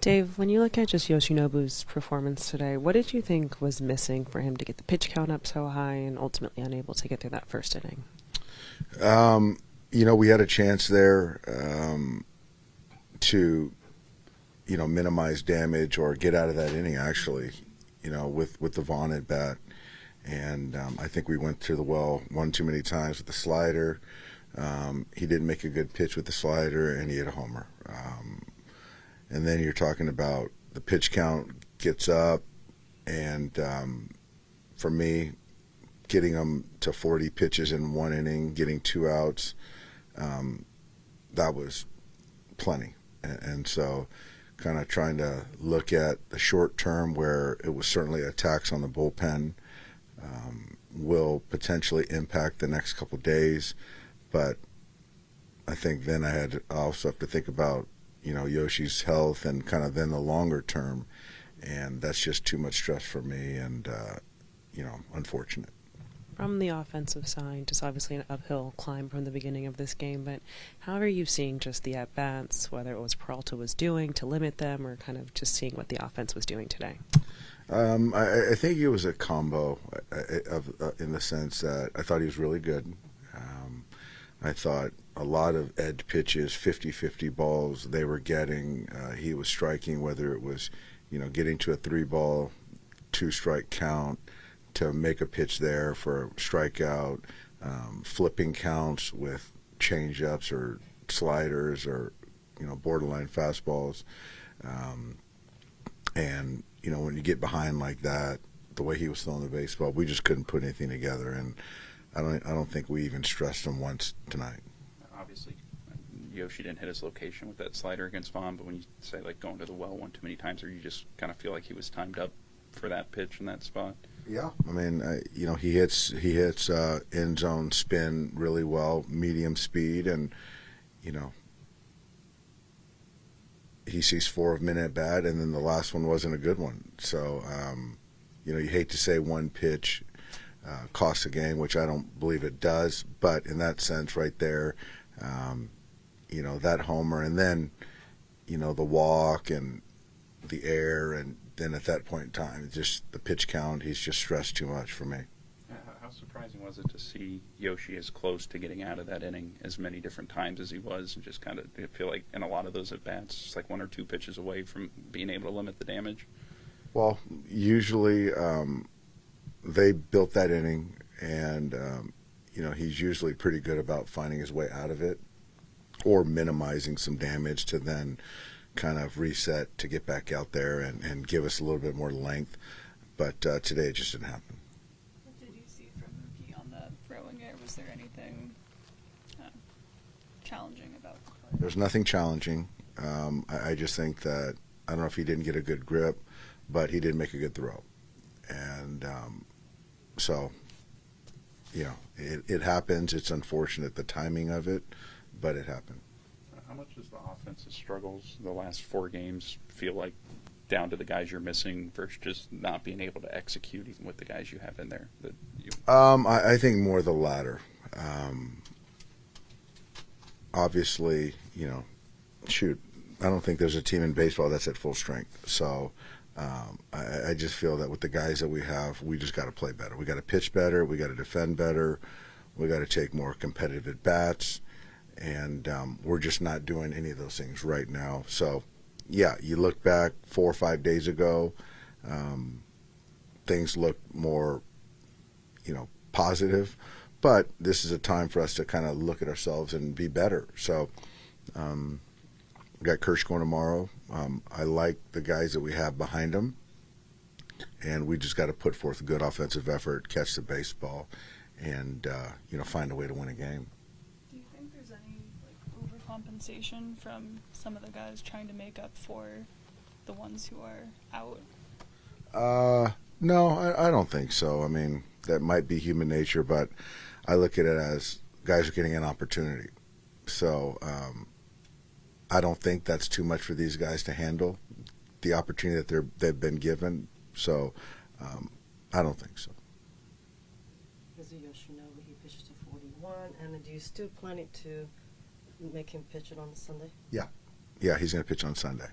Dave, when you look at just Yoshinobu's performance today, what did you think was missing for him to get the pitch count up so high and ultimately unable to get through that first inning? We had a chance there to, minimize damage or get out of that inning, actually, with the Vaughn at bat. And I think we went to the well one too many times with the slider. He didn't make a good pitch with the slider, and he hit a homer. And then you're talking about the pitch count gets up, and for me, getting them to 40 pitches in one inning, getting 2 outs, that was plenty. And so kind of trying to look at the short term where it was certainly a tax on the bullpen, will potentially impact the next couple of days. But I think then I also have to think about, Yoshi's health and kind of then the longer term. And that's just too much stress for me and, unfortunate. From the offensive side, just obviously an uphill climb from the beginning of this game, but how are you seeing just the at-bats, whether it was Peralta was doing to limit them or kind of just seeing what the offense was doing today? I think it was a combo in the sense that I thought he was really good. I thought a lot of edge pitches, 50-50 balls they were getting. He was striking, whether it was, getting to a 3-ball, 2-strike count to make a pitch there for a strikeout, flipping counts with change-ups or sliders or, borderline fastballs. And, when you get behind like that, the way he was throwing the baseball, we just couldn't put anything together. And I don't think we even stressed him once tonight. Obviously, Yoshi didn't hit his location with that slider against Vaughn, but when you say like going to the well one too many times, or you just kind of feel like he was timed up for that pitch in that spot? Yeah, I mean, he hits end zone spin really well, medium speed, and he sees 4 of minute at bat, and then the last one wasn't a good one. So, you hate to say one pitch costs a game, which I don't believe it does, but in that sense, right there, that homer, and then, the walk and the air, and then at that point in time, just the pitch count, he's just stressed too much for me. How surprising was it to see Yoshi as close to getting out of that inning as many different times as he was, and just kind of feel like in a lot of those at-bats, it's like 1 or 2 pitches away from being able to limit the damage? Well, usually they built that inning, and, he's usually pretty good about finding his way out of it or minimizing some damage to then kind of reset to get back out there and give us a little bit more length. But today it just didn't happen. What did you see from Mookie on the throwing air? Was there anything challenging about the play? There's nothing challenging. I just think that, I don't know if he didn't get a good grip, but he did make a good throw. And so, it happens. It's unfortunate, the timing of it, but it happened. How much does the offensive struggles the last 4 games feel like down to the guys you're missing versus just not being able to execute even with the guys you have in there? I think more the latter. Obviously, I don't think there's a team in baseball that's at full strength. So I just feel that with the guys that we have, we just got to play better. We got to pitch better. We got to defend better. We got to take more competitive at bats. And we're just not doing any of those things right now. So, yeah, you look back 4 or 5 days ago, things looked more, positive. But this is a time for us to kind of look at ourselves and be better. So, we got Kirsch going tomorrow. I like the guys that we have behind them. And we just got to put forth a good offensive effort, catch the baseball, and, find a way to win a game. Compensation from some of the guys trying to make up for the ones who are out? No, I don't think so. I mean, that might be human nature, but I look at it as guys are getting an opportunity. So I don't think that's too much for these guys to handle, the opportunity that they've been given. So I don't think so. Because Yoshinobu, he pitches to 41, and do you still plan it to make him pitch it on Sunday? Yeah, he's going to pitch on Sunday.